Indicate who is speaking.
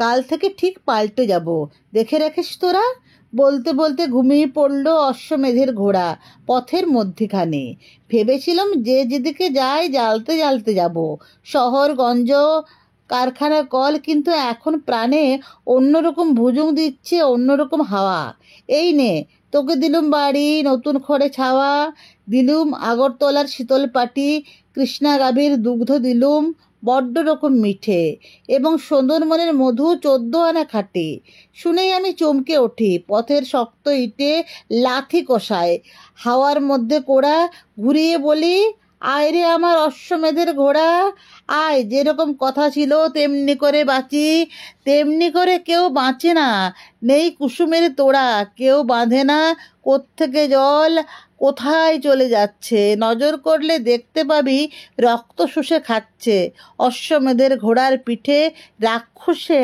Speaker 1: কাল থেকে ঠিক পাল্টে যাব, দেখে রাখিস তোরা। বলতে বলতে ঘুমিয়ে পড়ল অশ্বমেধের ঘোড়া পথের মধ্যিখানে। ভেবেছিলাম যে যেদিকে যাই জ্বালতে জ্বালতে যাব, শহরগঞ্জ কারখানা কল, কিন্তু এখন প্রাণে অন্যরকম ভুজুং দিচ্ছে, অন্যরকম হাওয়া। এই নে, তোকে দিলুম বাড়ি, নতুন খড়ে ছাওয়া, দিলুম আগরতলার শীতল পাটি, কৃষ্ণা গাভীর দুগ্ধ দিলুম বড্ড রকম মিঠে, এবং সুন্দরবনের মধু 14 আনা খাটে। শুনেই আমি চমকে উঠি, পথের শক্ত ইটে লাথি কষায়, হাওয়ার মধ্যে কোড়া। ঘুরিয়ে বলি, আয় রে আমার অশ্বমেধের ঘোড়া, আয়, যেরকম কথা ছিল তেমনি করে বাঁচি। তেমনি করে কেউ বাঁচে না, নেই কুসুমের তোড়া, কেউ বাঁধে না। কোত্থেকে জল কোথায় চলে যাচ্ছে, নজর করলে দেখতে পাবি রক্ত শুষে খাচ্ছে অশ্বমেধের ঘোড়ার পিঠে রাক্ষসে